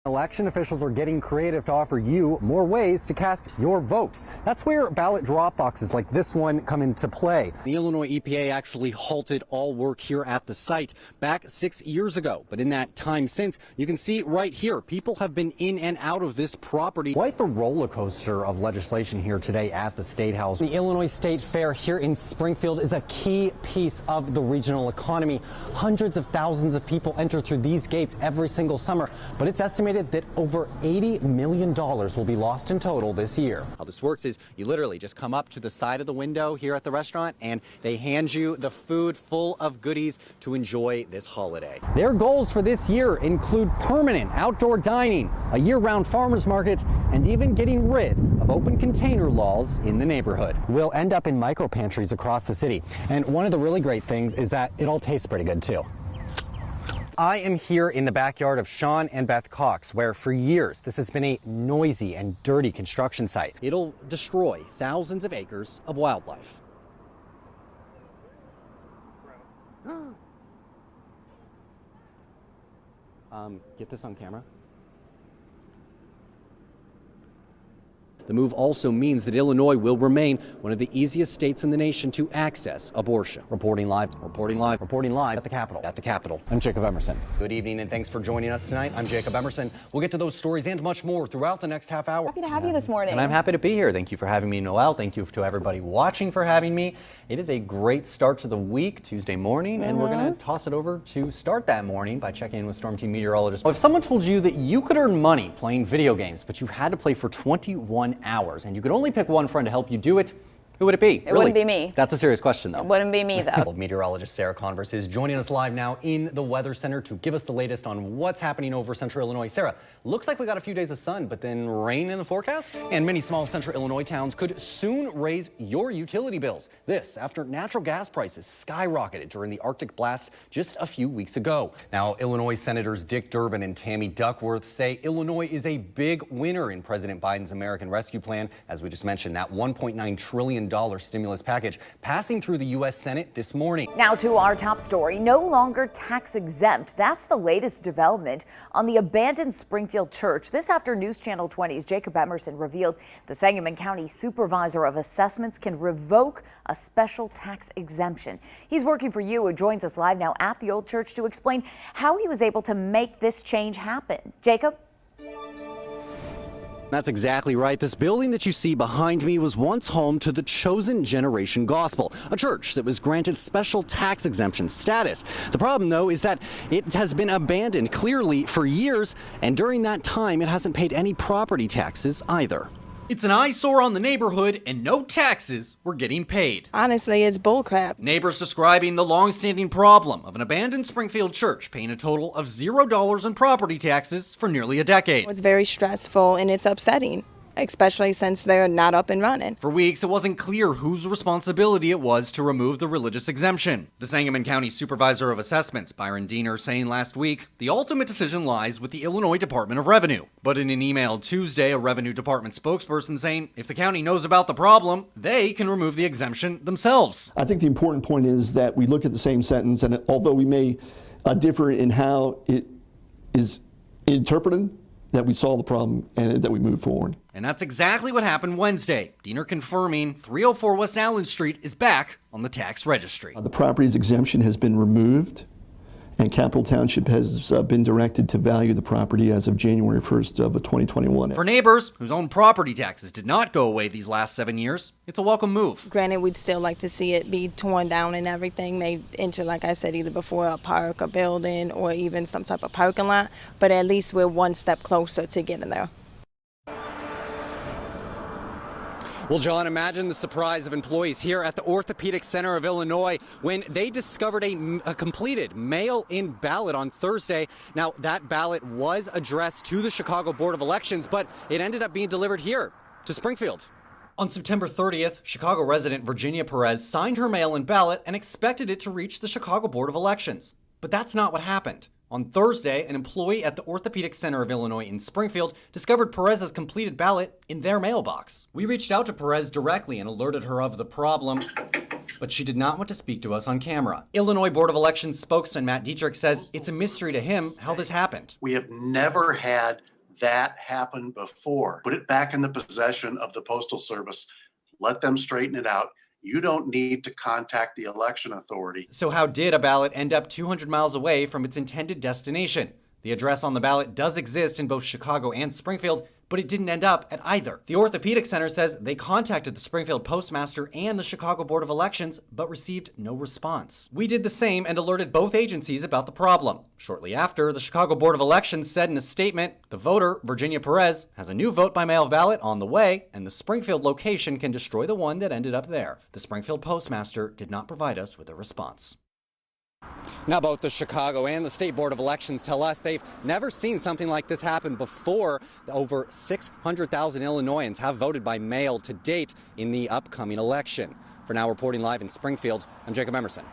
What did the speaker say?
Election officials are getting creative to offer you more ways to cast your vote. That's where ballot drop boxes like this one come into play. The Illinois EPA actually halted all work here at the site back 6 years ago. But in that time since, you can see right here, people have been in and out of this property. Quite the roller coaster of legislation here today at the State House. The Illinois State Fair here in Springfield is a key piece of the regional economy. Hundreds of thousands of people enter through these gates every single summer, but it's estimated that over $80 million will be lost in total this year. How this works is you literally just come up to the side of the window here at the restaurant and they hand you the food full of goodies to enjoy this holiday. Their goals for this year include permanent outdoor dining, a year-round farmers market, and even getting rid of open container laws in the neighborhood. We'll end up in micro pantries across the city. And one of the really great things is that it all tastes pretty good too. I am here in the backyard of Sean and Beth Cox, where for years this has been a noisy and dirty construction site. It'll destroy thousands of acres of wildlife. Get this on camera. The move also means that Illinois will remain one of the easiest states in the nation to access abortion. Reporting live at the Capitol. I'm Jakob Emerson. Good evening and thanks for joining us tonight. I'm Jakob Emerson. We'll get to those stories and much more throughout the next half hour. Happy to have you this morning. And I'm happy to be here. Thank you for having me, Noelle. Thank you to everybody watching for having me. It is a great start to the week, Tuesday morning, and we're going to toss it over to start that morning by checking in with Storm Team meteorologist. If someone told you that you could earn money playing video games, but you had to play for 21 hours and you could only pick one friend to help you do it, who would it be? It wouldn't be me. That's a serious question, though. It wouldn't be me, though. Meteorologist Sarah Converse is joining us live now in the Weather Center to give us the latest on what's happening over central Illinois. Sarah, looks like we got a few days of sun, but then rain in the forecast? And many small central Illinois towns could soon raise your utility bills. This after natural gas prices skyrocketed during the Arctic blast just a few weeks ago. Now, Illinois Senators Dick Durbin and Tammy Duckworth say Illinois is a big winner in President Biden's American Rescue Plan. As we just mentioned, that $1.9 trillion stimulus package passing through the U.S. Senate this morning. Now to our top story, no longer tax exempt. That's the latest development on the abandoned Springfield church. This after News Channel 20's Jakob Emerson revealed the Sangamon County Supervisor of Assessments can revoke a special tax exemption. He's working for you and joins us live now at the old church to explain how he was able to make this change happen. Jacob? That's exactly right. This building that you see behind me was once home to the Chosen Generation Gospel, a church that was granted special tax exemption status. The problem, though, is that it has been abandoned clearly for years, and during that time, it hasn't paid any property taxes either. It's an eyesore on the neighborhood, and no taxes were getting paid. Honestly, it's bullcrap. Neighbors describing the long-standing problem of an abandoned Springfield church paying a total of $0 in property taxes for nearly a decade. It's very stressful and it's upsetting, especially since they're not up and running. For weeks, it wasn't clear whose responsibility it was to remove the religious exemption. The Sangamon County Supervisor of Assessments, Byron Diener, saying last week, the ultimate decision lies with the Illinois Department of Revenue. But in an email Tuesday, a Revenue Department spokesperson saying if the county knows about the problem, they can remove the exemption themselves. I think the important point is that we look at the same sentence, and although we may differ in how it is interpreted, that we solve the problem and that we move forward. And that's exactly what happened Wednesday. Diener confirming 304 West Allen Street is back on the tax registry. The property's exemption has been removed, and Capital Township has been directed to value the property as of January 1st of 2021. For neighbors whose own property taxes did not go away these last 7 years, it's a welcome move. Granted, we'd still like to see it be torn down and everything, made into, like I said, either before a park, a building, or even some type of parking lot, but at least we're one step closer to getting there. Well, John, imagine the surprise of employees here at the Orthopedic Center of Illinois when they discovered a completed mail-in ballot on Thursday. Now, that ballot was addressed to the Chicago Board of Elections, but it ended up being delivered here to Springfield. On September 30th, Chicago resident Virginia Perez signed her mail-in ballot and expected it to reach the Chicago Board of Elections. But that's not what happened. On Thursday, an employee at the Orthopedic Center of Illinois in Springfield discovered Perez's completed ballot in their mailbox. We reached out to Perez directly and alerted her of the problem, but she did not want to speak to us on camera. Illinois Board of Elections spokesman Matt Dietrich says it's a mystery to him how this happened. We have never had That happened before. Put it back in the possession of the Postal Service. Let them straighten it out. You don't need to contact the election authority. So how did a ballot end up 200 miles away from its intended destination? The address on the ballot does exist in both Chicago and Springfield, but it didn't end up at either. The Orthopedic Center says they contacted the Springfield Postmaster and the Chicago Board of Elections, but received no response. We did the same and alerted both agencies about the problem. Shortly after, the Chicago Board of Elections said in a statement, the voter, Virginia Perez, has a new vote by mail ballot on the way, and the Springfield location can destroy the one that ended up there. The Springfield Postmaster did not provide us with a response. Now, both the Chicago and the State Board of Elections tell us they've never seen something like this happen before. Over 600,000 Illinoisans have voted by mail to date in the upcoming election. For now, reporting live in Springfield, I'm Jakob Emerson.